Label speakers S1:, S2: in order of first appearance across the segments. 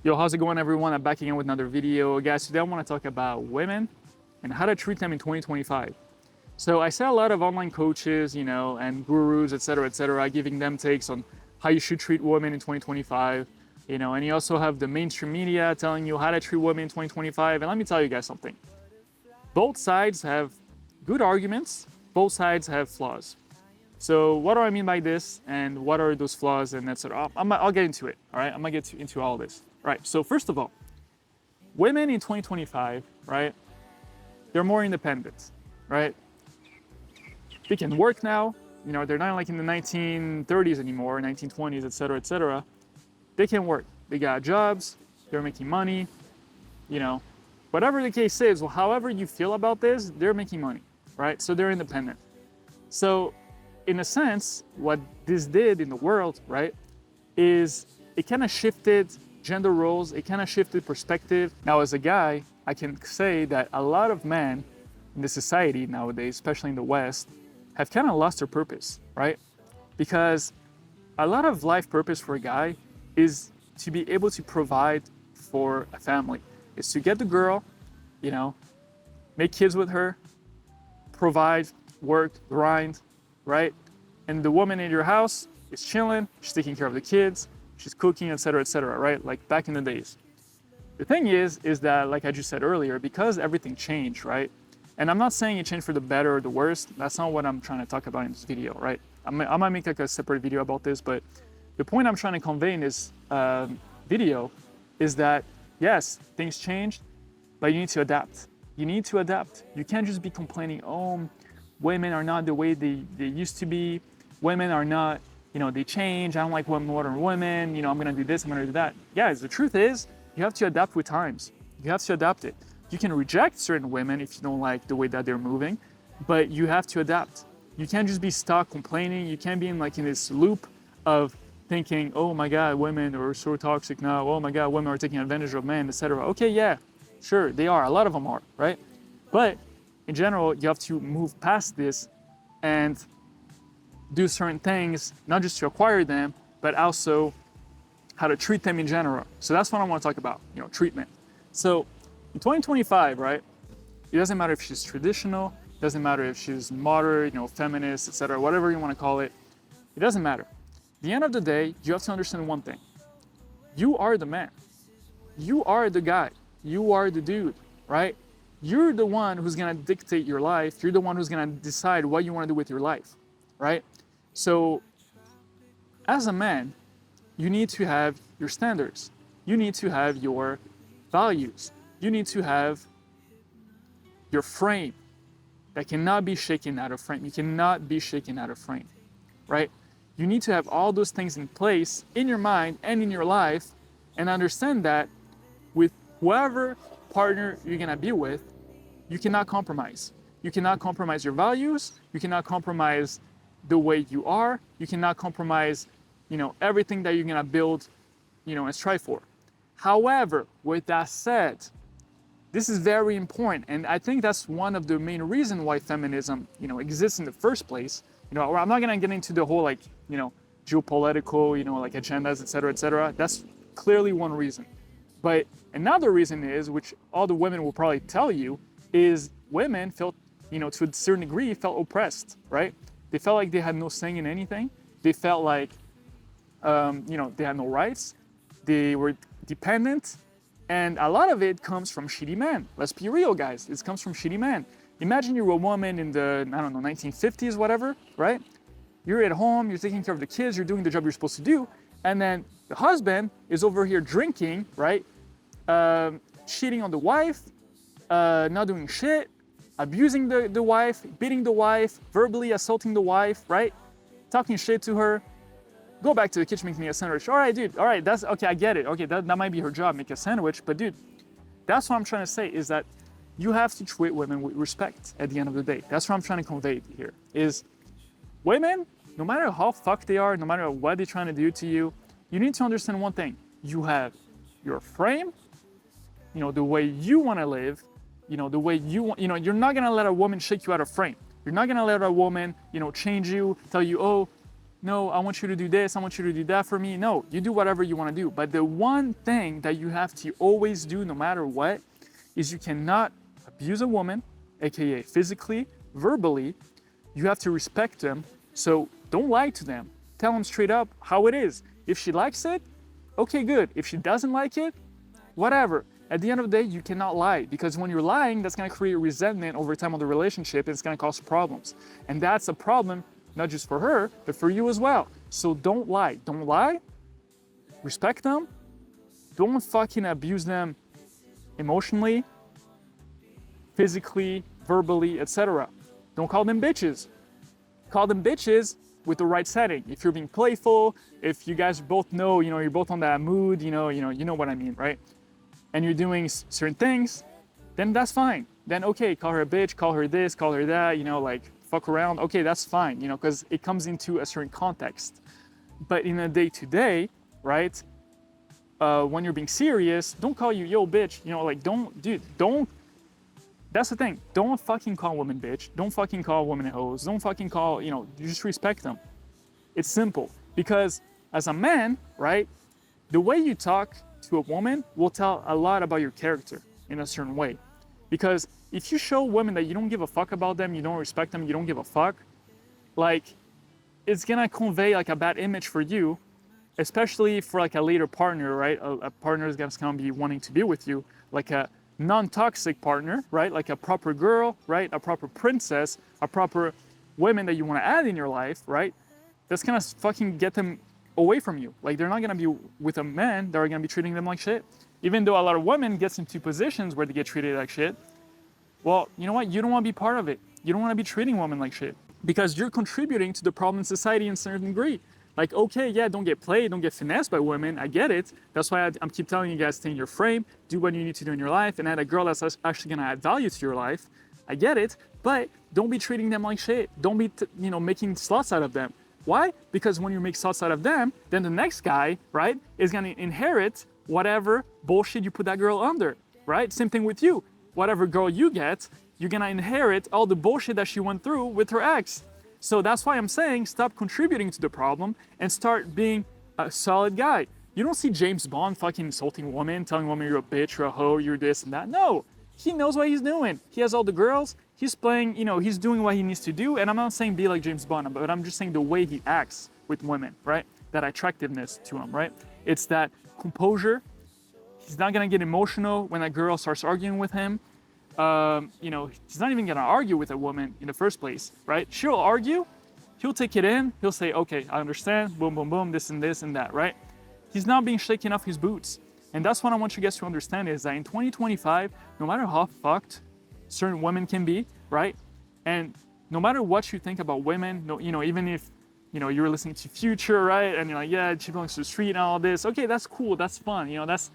S1: Yo, how's it going, everyone? I'm back again with another video. Guys, today I want to talk about women and how to treat them in 2025. So I see a lot of online coaches, and gurus, etc., giving them takes on how you should treat women in 2025, and you also have the mainstream media telling you how to treat women in 2025. And let me tell you guys something. Both sides have good arguments, both sides have flaws. So what do I mean by this, and what are those flaws, and etc. I'll get into it. All right, I'm gonna get into all this. All right. So first of all, women in 2025, right? They're more independent, right? They can work now. They're not like in the 1930s anymore, 1920s, etc., etc. They can work. They got jobs. They're making money. Whatever the case is, well, however you feel about this, they're making money, right? So they're independent. So in a sense, what this did in the world, right, is it kind of shifted gender roles, it kind of shifted perspective. Now, as a guy, I can say that a lot of men in the society nowadays, especially in the West, have kind of lost their purpose, right? Because a lot of life purpose for a guy is to be able to provide for a family. It's to get the girl, make kids with her, provide, work, grind, right? And the woman in your house is chilling, she's taking care of the kids, she's cooking, etc., right? Like back in the days. The thing is that, like I just said earlier, because everything changed, right? And I'm not saying it changed for the better or the worse. That's not what I'm trying to talk about in this video, right? I might make like a separate video about this, but the point I'm trying to convey in this video is that, yes, things changed, but you need to adapt. You need to adapt. You can't just be complaining, oh, women are not the way they used to be. Women are not, they change. I don't like modern women. I'm going to do this, I'm going to do that. Guys, the truth is, you have to adapt with times. You have to adapt it. You can reject certain women if you don't like the way that they're moving, but you have to adapt. You can't just be stuck complaining. You can't be in this loop of thinking, oh my God, women are so toxic now. Oh my God, women are taking advantage of men, etc. Okay, yeah, sure, they are. A lot of them are, right? But in general, you have to move past this and do certain things, not just to acquire them, but also how to treat them in general. So that's what I want to talk about, treatment. So in 2025, right, it doesn't matter if she's traditional, it doesn't matter if she's modern, feminist, etc., whatever you want to call it, it doesn't matter. At the end of the day, you have to understand one thing. You are the man. You are the guy. You are the dude, right? You're the one who's going to dictate your life. You're the one who's going to decide what you want to do with your life, right? So as a man, you need to have your standards. You need to have your values. You need to have your frame that cannot be shaken out of frame. You cannot be shaken out of frame, right? You need to have all those things in place in your mind and in your life, and understand that with whoever partner you're gonna be with, you cannot compromise. You cannot compromise your values. You cannot compromise the way you are. You cannot compromise, everything that you're gonna build, and strive for. However, with that said, this is very important, and I think that's one of the main reasons why feminism, exists in the first place. I'm not gonna get into the whole geopolitical, agendas, etc. That's clearly one reason. But another reason is, which all the women will probably tell you, is women felt, to a certain degree, felt oppressed, right? They felt like they had no saying in anything. They felt like, they had no rights. They were dependent. And a lot of it comes from shitty men. Let's be real, guys. It comes from shitty men. Imagine you're a woman in the, 1950s, whatever, right? You're at home, you're taking care of the kids, you're doing the job you're supposed to do, and then the husband is over here drinking, right? Cheating on the wife, not doing shit, abusing the wife, beating the wife, verbally assaulting the wife, right? Talking shit to her. Go back to the kitchen, make me a sandwich. All right, dude, all right, that's, okay, I get it. Okay, that might be her job, make a sandwich, but dude, that's what I'm trying to say, is that you have to treat women with respect at the end of the day. That's what I'm trying to convey here, is women, no matter how fucked they are, no matter what they're trying to do to you, you need to understand one thing. You have your frame, the way you want to live, the way you want, you're not going to let a woman shake you out of frame. You're not going to let a woman, change you, tell you, oh, no, I want you to do this, I want you to do that for me. No, you do whatever you want to do. But the one thing that you have to always do no matter what is you cannot abuse a woman, aka physically, verbally. You have to respect them. So don't lie to them. Tell them straight up how it is. If she likes it, okay, good. If she doesn't like it, whatever. At the end of the day, you cannot lie, because when you're lying, that's gonna create resentment over time of the relationship, and it's gonna cause problems. And that's a problem, not just for her, but for you as well. So don't lie. Don't lie. Respect them. Don't fucking abuse them emotionally, physically, verbally, etc. Don't call them bitches. Call them bitches with the right setting. If you're being playful, if you guys both know, you're both on that mood, you know what I mean, right? And you're doing certain things, then that's fine. Then okay, call her a bitch, call her this, call her that, like fuck around. Okay, that's fine, because it comes into a certain context. But in a day-to-day, right? When you're being serious, don't call you yo bitch. Don't. That's the thing. Don't fucking call women bitch. Don't fucking call women hoes. Don't fucking call. You just respect them. It's simple, because as a man, right, the way you talk to a woman will tell a lot about your character in a certain way. Because if you show women that you don't give a fuck about them, you don't respect them, you don't give a fuck, it's gonna convey a bad image for you, especially for a later partner, right? A partner is gonna be wanting to be with you, like a non-toxic partner, right? Like a proper girl, right? A proper princess, a proper woman that you want to add in your life, right? That's gonna fucking get them away from you. They're not gonna be with a man that are gonna be treating them like shit. Even though a lot of women get into positions where they get treated like shit, well, you know what? You don't want to be part of it. You don't want to be treating women like shit, because you're contributing to the problem in society in a certain degree. Okay, yeah, don't get played, don't get finessed by women. I get it. That's why I keep telling you guys, stay in your frame, do what you need to do in your life, and add a girl that's actually gonna add value to your life. I get it, but don't be treating them like shit. Don't be, making sluts out of them. Why? Because when you make sluts out of them, then the next guy, right, is gonna inherit whatever bullshit you put that girl under, right? Same thing with you. Whatever girl you get, you're gonna inherit all the bullshit that she went through with her ex. So that's why I'm saying stop contributing to the problem and start being a solid guy. You don't see James Bond fucking insulting women, telling women you're a bitch or a hoe, you're this and that. No, he knows what he's doing. He has all the girls, he's playing, he's doing what he needs to do. And I'm not saying be like James Bond, but I'm just saying the way he acts with women, right? That attractiveness to him, right? It's that composure. He's not gonna get emotional when a girl starts arguing with him. He's not even gonna argue with a woman in the first place, right? She'll argue, he'll take it in, he'll say, okay, I understand, boom, boom, boom, this and that, right? He's not being shaken off his boots. And that's what I want you guys to understand, is that in 2025, no matter how fucked certain women can be, right? And no matter what you think about women, even if, you're listening to Future, right? And you're like, yeah, she belongs to the street and all this. Okay, that's cool, that's fun, that's,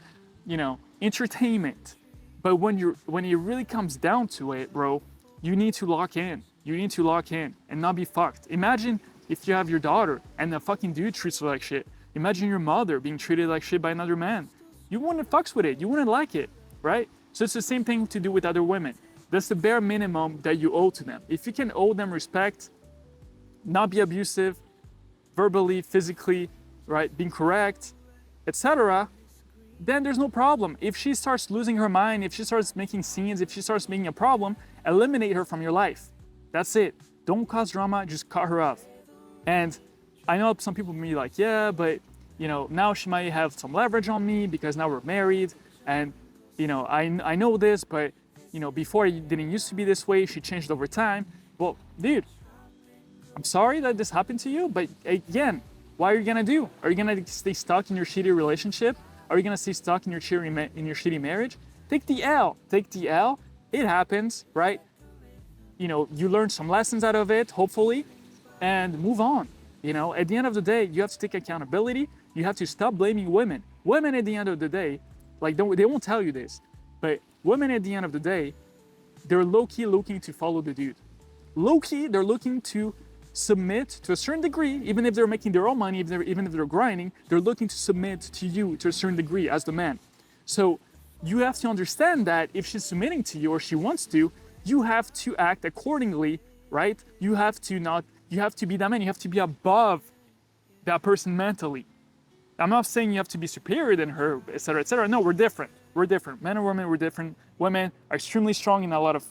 S1: entertainment. But when it really comes down to it, bro, you need to lock in. You need to lock in and not be fucked. Imagine if you have your daughter and the fucking dude treats her like shit. Imagine your mother being treated like shit by another man. You wouldn't fucks with it. You wouldn't like it, right? So it's the same thing to do with other women. That's the bare minimum that you owe to them. If you can owe them respect, not be abusive, verbally, physically, right, being correct, etc., then there's no problem. If she starts losing her mind, if she starts making scenes, if she starts making a problem, eliminate her from your life. That's it. Don't cause drama, just cut her off. And I know some people may be like, yeah, but now she might have some leverage on me because now we're married, and I know this, but before it didn't used to be this way, she changed over time. Well, dude, I'm sorry that this happened to you, but again, what are you gonna do? Are you gonna stay stuck in your shitty relationship? Are you gonna stay stuck in your shitty marriage? Take the L. Take the L. It happens, right? You learn some lessons out of it, hopefully, and move on. At the end of the day, you have to take accountability. You have to stop blaming women. Women at the end of the day, they won't tell you this, but women at the end of the day, they're low-key looking to follow the dude. Low-key, they're looking to submit to a certain degree, even if they're making their own money, even if they're grinding, they're looking to submit to you to a certain degree as the man. So you have to understand that if she's submitting to you or she wants to, you have to act accordingly, right? You have to be that man. You have to be above that person mentally. I'm not saying you have to be superior than her, etc., etc. No, we're different. We're different. Men and women, we're different. Women are extremely strong in a lot of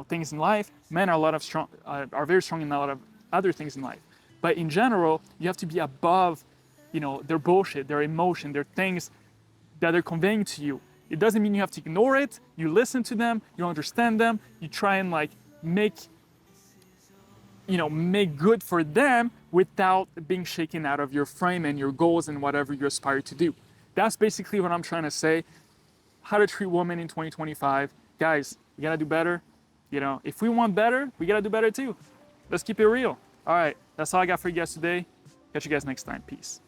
S1: things in life. Men are very strong in a lot of other things in life. But in general, you have to be above, their bullshit, their emotion, their things that they're conveying to you. It doesn't mean you have to ignore it. You listen to them. You understand them. You try and make good for them without being shaken out of your frame and your goals and whatever you aspire to do. That's basically what I'm trying to say. How to treat women in 2025. Guys, you gotta do better. If we want better, we gotta do better too. Let's keep it real. All right, that's all I got for you guys today. Catch you guys next time. Peace.